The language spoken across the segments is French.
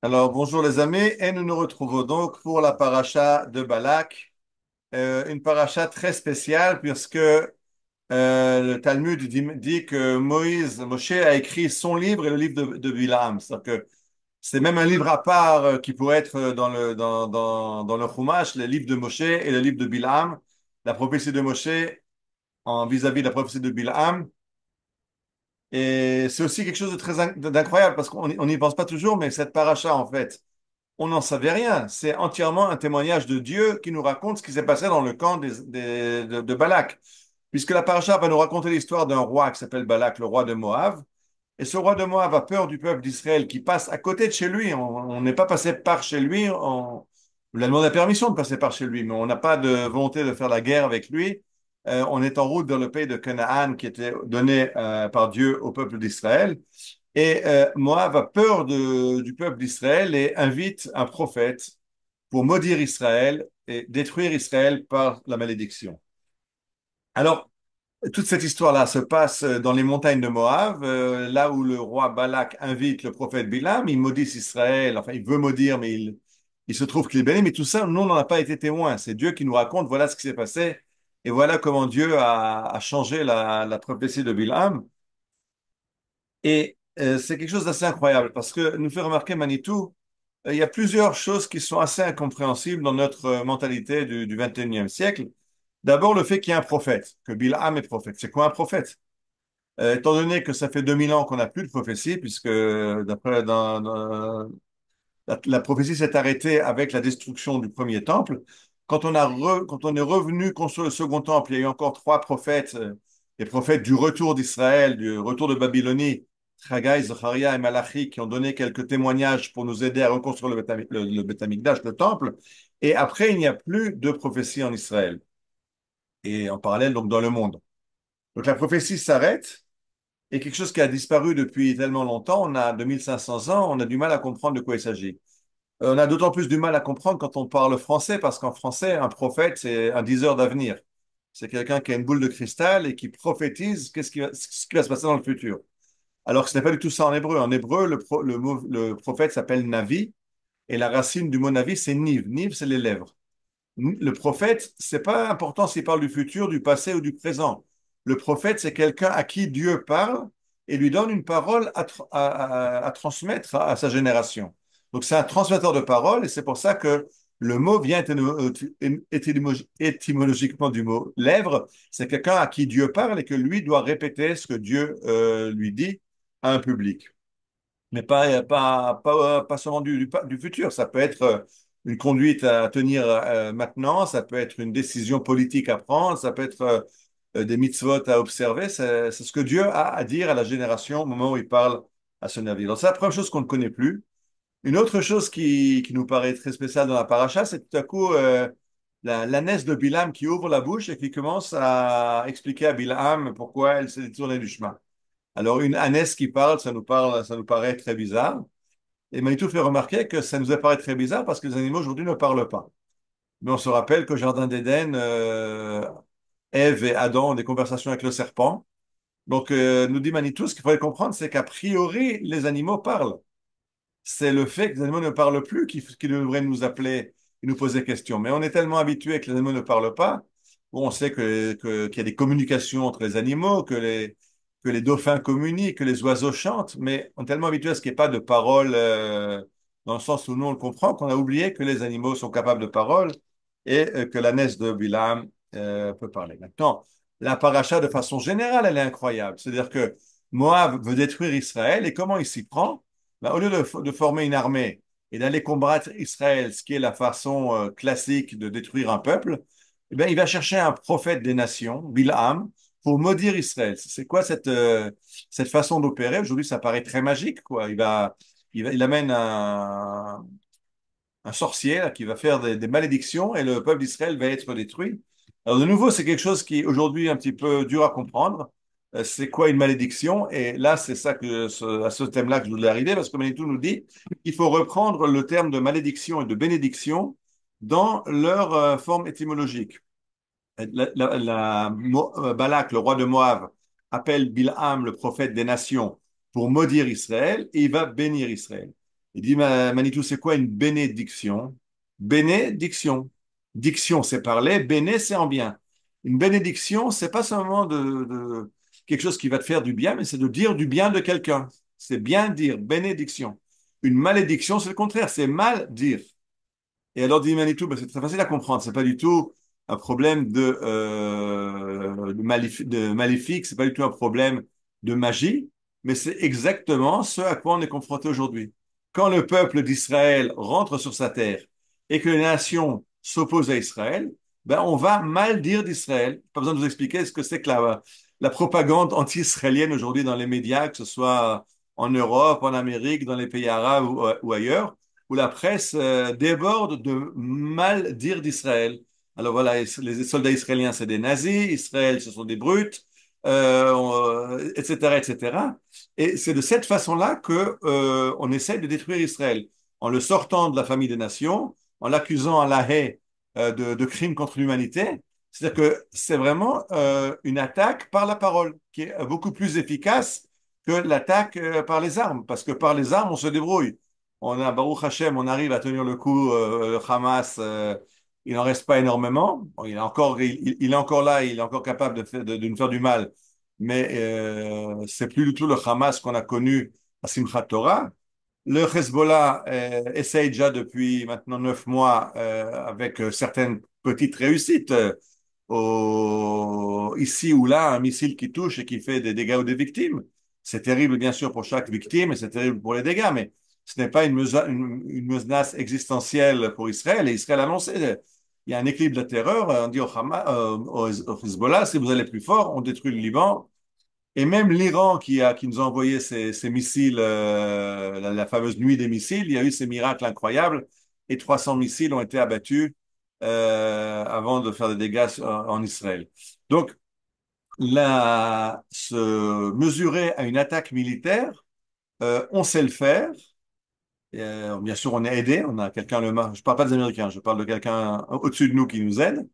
Alors, bonjour les amis, et nous nous retrouvons donc pour la paracha de Balak, une paracha très spéciale puisque le Talmud dit que Moshe a écrit son livre et le livre de Bilam. C'est-à-dire que c'est même un livre à part qui pourrait être dans le Chumash, le livre de Moshe et le livre de Bilam, la prophétie de Moshe en vis-à-vis de la prophétie de Bilam. Et c'est aussi quelque chose de très d'incroyable parce qu'on n'y pense pas toujours, mais cette paracha en fait, on n'en savait rien. C'est entièrement un témoignage de Dieu qui nous raconte ce qui s'est passé dans le camp de Balak. Puisque la paracha va nous raconter l'histoire d'un roi qui s'appelle Balak, le roi de Moab. Et ce roi de Moab a peur du peuple d'Israël qui passe à côté de chez lui. On n'est pas passé par chez lui. On lui a demandé la permission de passer par chez lui, mais on n'a pas de volonté de faire la guerre avec lui. On est en route vers le pays de Canaan qui était donné par Dieu au peuple d'Israël. Et Moab a peur du peuple d'Israël et invite un prophète pour maudire Israël et détruire Israël par la malédiction. Alors, toute cette histoire-là se passe dans les montagnes de Moab, là où le roi Balak invite le prophète Bilam, il maudit Israël, enfin il veut maudire, mais il se trouve qu'il est béni, mais tout ça, nous, on n'en a pas été témoins. C'est Dieu qui nous raconte, voilà ce qui s'est passé, et voilà comment Dieu a changé la prophétie de Bilam. Et c'est quelque chose d'assez incroyable parce que nous fait remarquer Manitou, il y a plusieurs choses qui sont assez incompréhensibles dans notre mentalité du 21e siècle. D'abord, le fait qu'il y ait un prophète, que Bilham est prophète. C'est quoi un prophète? Étant donné que ça fait 2000 ans qu'on n'a plus de prophétie, puisque la prophétie s'est arrêtée avec la destruction du premier temple, quand on est revenu construire le second temple, il y a eu encore trois prophètes, les prophètes du retour d'Israël, du retour de Babylonie, Haggai, Zacharia et Malachi, qui ont donné quelques témoignages pour nous aider à reconstruire le Beth Amikdash, le temple. Et après, il n'y a plus de prophétie en Israël et en parallèle donc dans le monde. Donc la prophétie s'arrête et quelque chose qui a disparu depuis tellement longtemps, on a 2500 ans, on a du mal à comprendre de quoi il s'agit. On a d'autant plus du mal à comprendre quand on parle français, parce qu'en français, un prophète, c'est un diseur d'avenir. C'est quelqu'un qui a une boule de cristal et qui prophétise ce qui va se passer dans le futur. Alors que ce n'est pas du tout ça en hébreu. En hébreu, le prophète s'appelle Navi, et la racine du mot Navi, c'est Niv. Niv, c'est les lèvres. Le prophète, c'est pas important s'il parle du futur, du passé ou du présent. Le prophète, c'est quelqu'un à qui Dieu parle et lui donne une parole à transmettre à sa génération. Donc, c'est un transmetteur de parole et c'est pour ça que le mot vient étymologiquement du mot lèvre. C'est quelqu'un à qui Dieu parle et que lui doit répéter ce que Dieu lui dit à un public, mais pas seulement du futur. Ça peut être une conduite à tenir maintenant, ça peut être une décision politique à prendre, ça peut être des mitzvot à observer. C'est ce que Dieu a à dire à la génération au moment où il parle à son avis. Donc, c'est la première chose qu'on ne connaît plus. Une autre chose qui nous paraît très spéciale dans la paracha, c'est tout à coup l'ânesse de Bilam qui ouvre la bouche et qui commence à expliquer à Bilam pourquoi elle s'est détournée du chemin. Alors, une ânesse qui parle, ça nous paraît très bizarre. Et Manitou fait remarquer que ça nous apparaît très bizarre parce que les animaux aujourd'hui ne parlent pas. Mais on se rappelle qu'au Jardin d'Éden, Ève et Adam ont des conversations avec le serpent. Donc, nous dit Manitou, ce qu'il faudrait comprendre, c'est qu'a priori, les animaux parlent. C'est le fait que les animaux ne parlent plus qui devrait nous appeler et nous poser question. Mais on est tellement habitué que les animaux ne parlent pas. Bon, on sait qu'il y a des communications entre les animaux, que les dauphins communiquent, que les oiseaux chantent, mais on est tellement habitué à ce qu'il n'y ait pas de parole dans le sens où nous on le comprend, qu'on a oublié que les animaux sont capables de parole et que l'ânesse de Bilam peut parler. Maintenant, la paracha, de façon générale, elle est incroyable. C'est-à-dire que Moab veut détruire Israël et comment il s'y prend? Ben, au lieu de former une armée et d'aller combattre Israël, ce qui est la façon classique de détruire un peuple, eh bien, il va chercher un prophète des nations, Bilham, pour maudire Israël. C'est quoi cette façon d'opérer? Aujourd'hui, ça paraît très magique, quoi. Il amène un sorcier là, qui va faire des malédictions et le peuple d'Israël va être détruit. Alors de nouveau, c'est quelque chose qui aujourd'hui est un petit peu dur à comprendre. C'est quoi une malédiction? Et là, c'est ça à ce thème-là que je voulais arriver, parce que Manitou nous dit qu'il faut reprendre le terme de malédiction et de bénédiction dans leur forme étymologique. Balak, le roi de Moab, appelle Bilham, le prophète des nations, pour maudire Israël, et il va bénir Israël. Il dit, Manitou, c'est quoi une bénédiction? Bénédiction. Diction, c'est parler. Béné, c'est en bien. Une bénédiction, c'est pas seulement quelque chose qui va te faire du bien, mais c'est de dire du bien de quelqu'un. C'est bien dire, bénédiction. Une malédiction, c'est le contraire, c'est mal dire. Et alors, dit Manitou, ben, c'est très facile à comprendre. C'est pas du tout un problème de maléfique, c'est pas du tout un problème de magie, mais c'est exactement ce à quoi on est confronté aujourd'hui. Quand le peuple d'Israël rentre sur sa terre et que les nations s'opposent à Israël, ben, on va mal dire d'Israël. Pas besoin de vous expliquer ce que c'est que la propagande anti-israélienne aujourd'hui dans les médias, que ce soit en Europe, en Amérique, dans les pays arabes ou ailleurs où la presse déborde de mal dire d'Israël. Alors voilà, les soldats israéliens, c'est des nazis, Israël, ce sont des brutes, etc., etc. Et c'est de cette façon-là que on essaie de détruire Israël, en le sortant de la famille des nations, en l'accusant à la haie de crimes contre l'humanité. C'est-à-dire que c'est vraiment une attaque par la parole qui est beaucoup plus efficace que l'attaque par les armes, parce que par les armes, on se débrouille. On a Baruch Hashem, on arrive à tenir le coup. Le Hamas, il n'en reste pas énormément. Bon, il est encore là, il est encore capable de nous faire du mal. Mais c'est plus du tout le Hamas qu'on a connu à Simchat Torah. Le Hezbollah essaye déjà depuis maintenant 9 mois avec certaines petites réussites. Ici ou là, un missile qui touche et qui fait des dégâts ou des victimes. C'est terrible, bien sûr, pour chaque victime et c'est terrible pour les dégâts, mais ce n'est pas une menace existentielle pour Israël. Et Israël a annoncé, il y a un équilibre de la terreur. On dit au Hezbollah, si vous allez plus fort, on détruit le Liban. Et même l'Iran qui nous a envoyé ces missiles, la fameuse nuit des missiles, il y a eu ces miracles incroyables et 300 missiles ont été abattus avant de faire des dégâts en Israël. Donc, se mesurer à une attaque militaire, on sait le faire. Bien sûr, on est aidé, on a quelqu'un je parle pas des Américains, je parle de quelqu'un au-dessus de nous qui nous aide.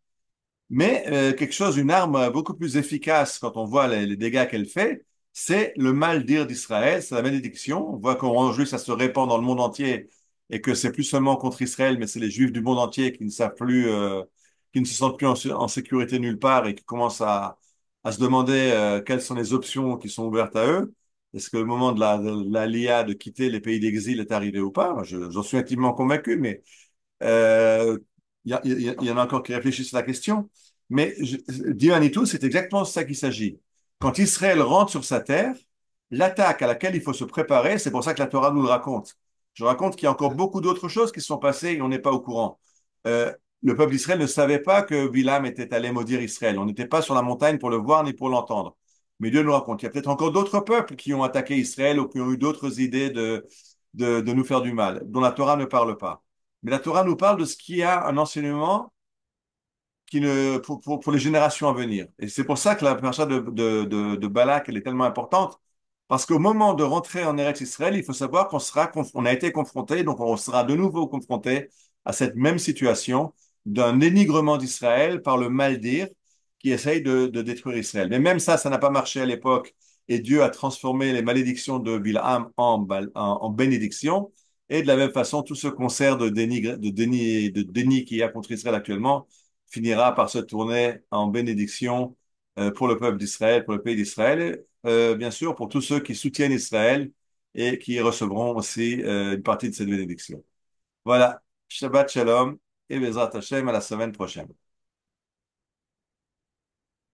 Mais quelque chose, une arme beaucoup plus efficace quand on voit les dégâts qu'elle fait, c'est le mal dire d'Israël, c'est la malédiction. On voit qu'aujourd'hui ça se répand dans le monde entier et que c'est plus seulement contre Israël, mais c'est les Juifs du monde entier qui ne savent plus, qui ne se sentent plus en sécurité nulle part et qui commencent à se demander quelles sont les options qui sont ouvertes à eux. Est-ce que le moment de la l'IA de quitter les pays d'exil est arrivé ou pas? J'en suis intimement convaincu, mais euh, il y en a encore qui réfléchissent à la question. Mais Dieu Manitou, c'est exactement de ça qu'il s'agit. Quand Israël rentre sur sa terre, l'attaque à laquelle il faut se préparer, c'est pour ça que la Torah nous le raconte. Je raconte qu'il y a encore beaucoup d'autres choses qui se sont passées et on n'est pas au courant. Euh, le peuple d'Israël ne savait pas que Bilam était allé maudire Israël. On n'était pas sur la montagne pour le voir ni pour l'entendre. Mais Dieu nous raconte. Il y a peut-être encore d'autres peuples qui ont attaqué Israël ou qui ont eu d'autres idées de nous faire du mal, dont la Torah ne parle pas. Mais la Torah nous parle de ce qui a un enseignement pour les générations à venir. Et c'est pour ça que la paracha de Balak, elle est tellement importante, parce qu'au moment de rentrer en Eretz Israël, il faut savoir on a été confronté, donc on sera de nouveau confronté à cette même situation d'un dénigrement d'Israël par le mal-dire qui essaye de détruire Israël. Mais même ça n'a pas marché à l'époque, et Dieu a transformé les malédictions de Bilham en bénédictions. Et de la même façon, tout ce concert de déni qu'il y a contre Israël actuellement finira par se tourner en bénédiction pour le peuple d'Israël, pour le pays d'Israël, bien sûr pour tous ceux qui soutiennent Israël et qui recevront aussi une partie de cette bénédiction. Voilà, Shabbat Shalom et Bezrat Hashem à la semaine prochaine.